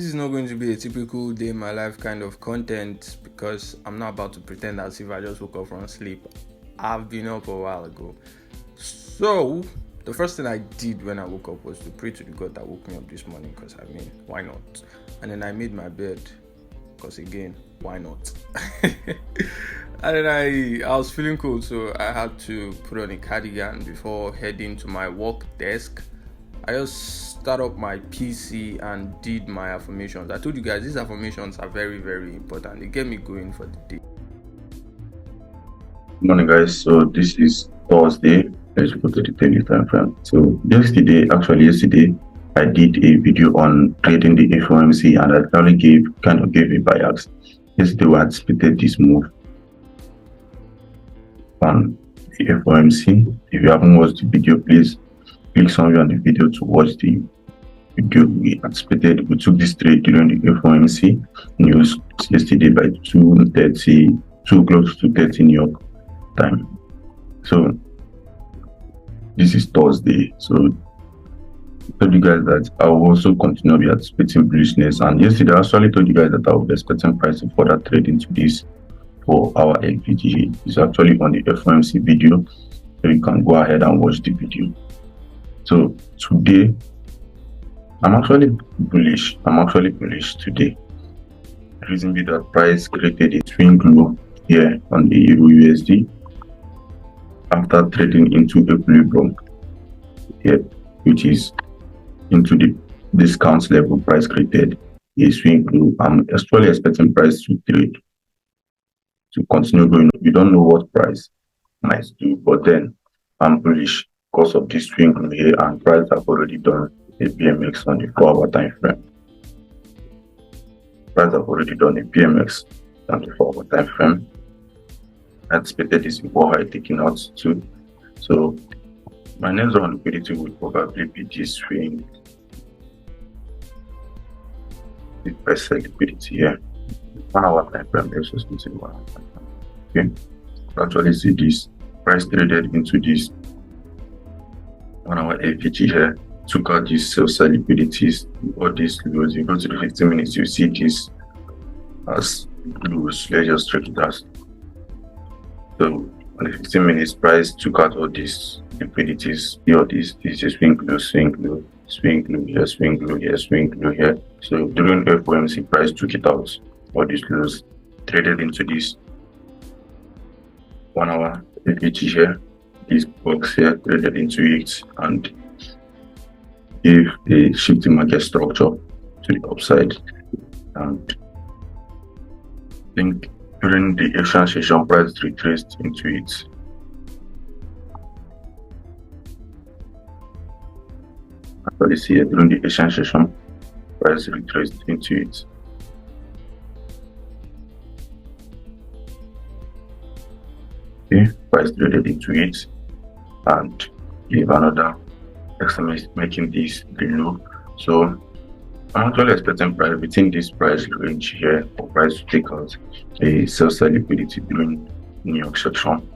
This is not going to be a typical day in my life kind of content because I'm not about to pretend as if I just woke up from sleep. I've been up a while ago. So, the first thing I did when I woke up was to pray to the God that woke me up this morning because why not? And then I made my bed because, again, why not? And then I was feeling cold, so I had to put on a cardigan before heading to my work desk. I just start up my PC and did my affirmations. I told you guys these affirmations are very, very important. They get me going for the day. Good morning, guys. So this is Thursday. Let's go to the daily time frame. So yesterday, I did a video on trading the FOMC, and I actually gave a bias. Yesterday, we anticipated this move on the FOMC. If you haven't watched the video, please click somewhere on the video to watch the video. We took this trade during the FOMC news yesterday by 2:30, 2 o'clock to 2:30 New York time. So this is Thursday. So I told you guys that I will also continue to be anticipating bullishness. And yesterday I actually told you guys that I will be expecting price to further trade into this for our LPG. It's actually on the FOMC video, so you can go ahead and watch the video. So today I'm actually bullish. Today. The reason being that price created a swing low here on the Euro USD after trading into equilibrium here, which is into the discount level. Price created a swing low. I'm actually expecting price to trade to continue going. We don't know what price might do, but then I'm bullish because of this swing low here, and price have already done a PMX on the 4-hour time frame. Price have already done a PMX on the 4-hour time frame. I anticipated this before high taking out too. So my next round liquidity will probably be this swing. The best liquidity here. 1-hour time frame versus 1 hour time frame. Okay. Actually see this price traded into this 1-hour APG here. Took out these sell-side liquidities, all these lows. You go to the 15 minutes, you see this as lows. Let's just check it out. So on the 15 minutes, price took out all these liquidities. Here, this is swing low, swing low, swing low here, swing low here, swing low here. So during FOMC, price took it out. All these lows traded into this 1-hour APG here. This box here traded into it and give a shifting market structure to the upside. And I think during the exchange session, price retraced into it. Actually, see here during the exchange session, price retraced into it. Okay, price traded into it and gave another XMS making this below. So I'm actually expecting price within this price range here for price to take out a sell-side liquidity during New York section,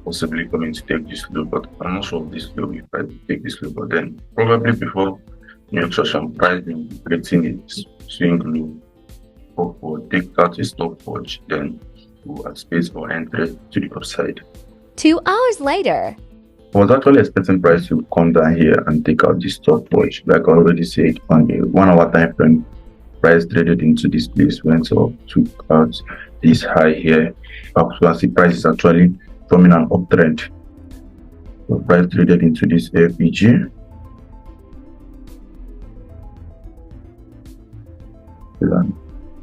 possibly coming to take this low, but I'm not sure of this low if I take this low. But then probably before New York section, price being creating a swing low or take out a stopwatch, then we'll have space for entry to the upside. 2 hours later. I was actually expecting price to come down here and take out this stopwatch. Like I already said, on the 1-hour time frame, price traded into this place, went up, took out this high here. As the price is actually forming an uptrend. So price traded into this FPG.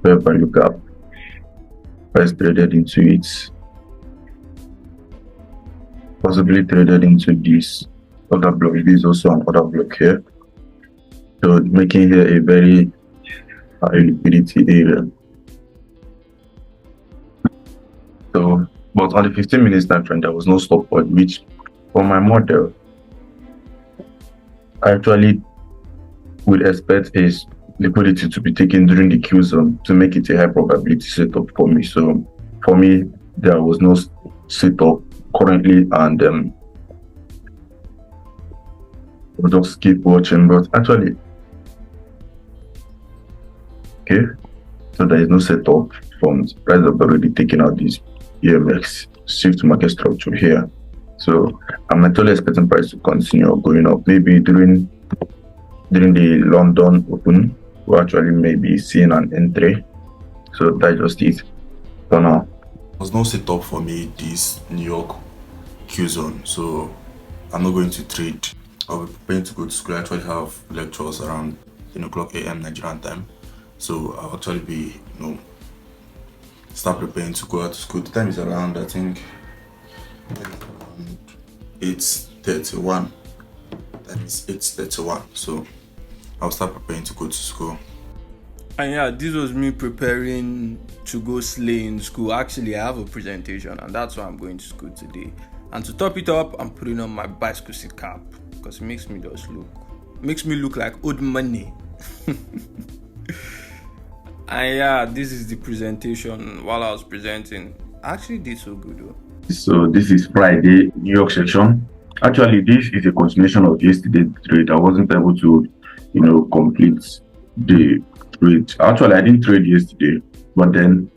Fair value gap. Price traded into it. Possibly traded into this other block. This is also another block here, so making here a very high liquidity area. So, but on the 15 minutes time frame, there was no stopwatch, which for my model, I actually would expect is liquidity to be taken during the Q zone to make it a high probability setup for me. So for me, there was no setup currently, and we'll just keep watching. But actually, Okay, so there is no setup from price have already taken out this EMX shift market structure here. So I'm actually expecting price to continue going up. Maybe during the London Open, we're actually maybe seeing an entry. So that's just it for now. There's no setup for me this New York Q zone, so I'm not going to trade. I'll be preparing to go to school. I actually have lectures around 10 o'clock a.m. Nigerian time, so I'll actually be start preparing to go out to school. The time is around, I think, 8:31. That is 8:31. So I'll start preparing to go to school. And yeah, this was me preparing to go slay in school. Actually, I have a presentation, and that's why I'm going to school today. And to top it up, I'm putting on my bicycle seat cap because it makes me look like old money. And yeah, this is the presentation. While I was presenting, I actually did so good though. So this is Friday, New York section. Actually, this is a continuation of yesterday's trade. I wasn't able to, complete the trade. Actually, I didn't trade yesterday, but then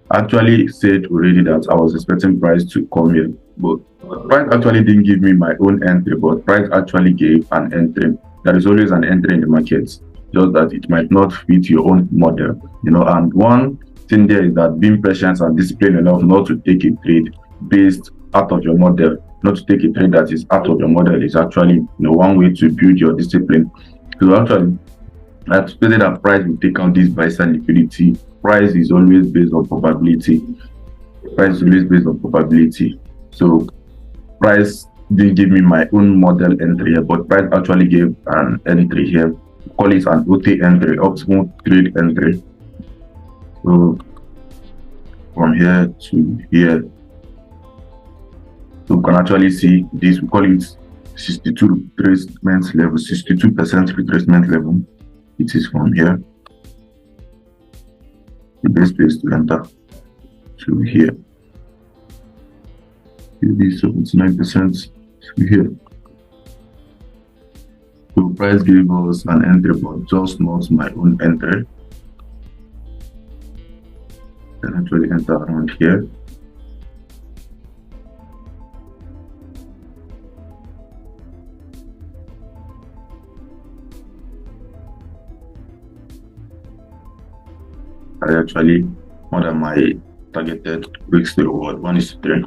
I actually said already that I was expecting price to come here. But price actually didn't give me my own entry, but price actually gave an entry. There is always an entry in the markets, just that it might not fit your own model, and one thing there is that being patient and disciplined enough not to take a trade based out of your model, not to take a trade that is out of your model is actually one way to build your discipline. So actually, I expected that price will take out this buy side liquidity. Price is always based on probability. So price didn't give me my own model entry here, but price actually gave an entry here. Call it an OT entry, optimal trade entry. So from here to here, so we can actually see this. We call it 62 retracement level, 62% retracement level. It is from here. The best place to enter to here. It is 79% to here. So price gave us an entry, but just not my own entry. Then actually enter around here. I actually more than my targeted risk to reward 1:3.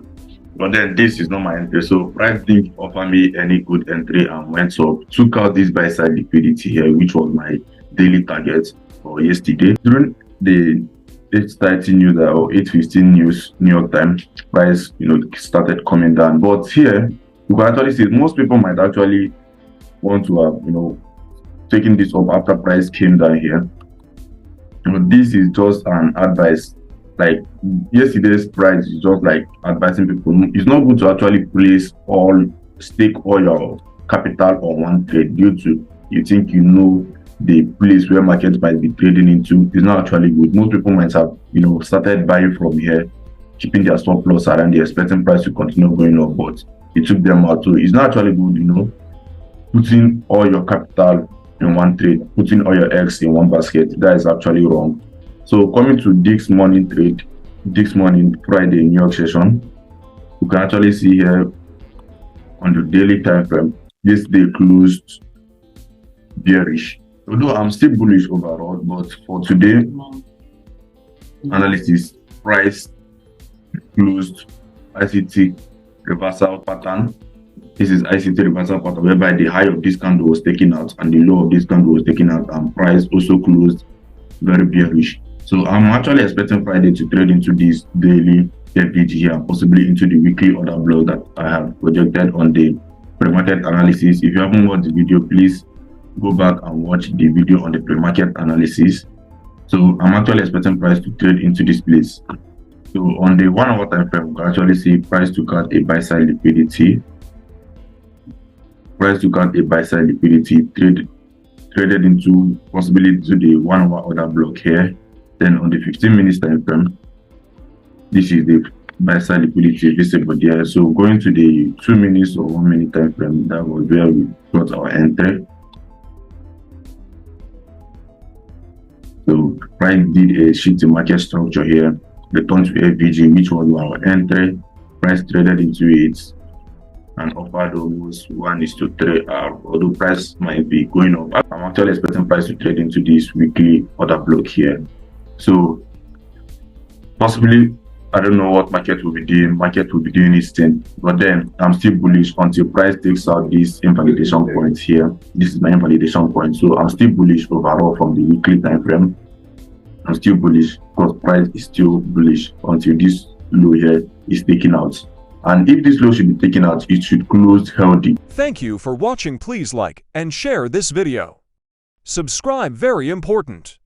But then this is not my entry, so price didn't offer me any good entry and went up, took out this buy side liquidity here, which was my daily target for yesterday. During the 8:30 news or 8:15 news, New York time, price started coming down. But here you can actually see most people might actually want to have taken this up after price came down here. But this is just an advice. Like yesterday's price is just like advising people. It's not good to actually stake all your capital on one trade due to you think the place where markets might be trading into. Is not actually good. Most people might have started buying from here, keeping their stop loss around, expecting price to continue going up, but it took them out. So it's not actually good, putting all your capital in one trade, putting all your eggs in one basket. That is actually wrong. So coming to this morning trade, this morning Friday New York session, you can actually see here on the daily time frame, this day closed bearish. Although I'm still bullish overall, but for today analysis, price closed ICT reversal pattern. This is ICT reversal pattern whereby the high of this candle was taken out and the low of this candle was taken out, and price also closed very bearish. So I'm actually expecting Friday to trade into this daily FVG here and possibly into the weekly order block that I have projected on the pre-market analysis. If you haven't watched the video, please go back and watch the video on the pre-market analysis. So I'm actually expecting price to trade into this place. So on the 1 hour time frame, we can actually see price took out a buy side liquidity. Price took out a buy side liquidity, traded into possibly to the 1 hour order block here. Then on the 15 minutes time frame, this is the buy side liquidity visible there. So going to the 2 minutes or 1 minute time frame, that was where we got our entry. So price did a shift in market structure here, return to FVG, which was our entry. Price traded into it and offered almost 1:3. Although price might be going up, I'm actually expecting price to trade into this weekly order block here. So possibly, I don't know what market will be doing. Market will be doing its thing, but then I'm still bullish until price takes out this invalidation point here. This is my invalidation point, so I'm still bullish overall from the weekly time frame. I'm still bullish because price is still bullish until this low here is taken out. And if this low should be taken out, it should close healthy. Thank you for watching. Please like and share this video. Subscribe, very important.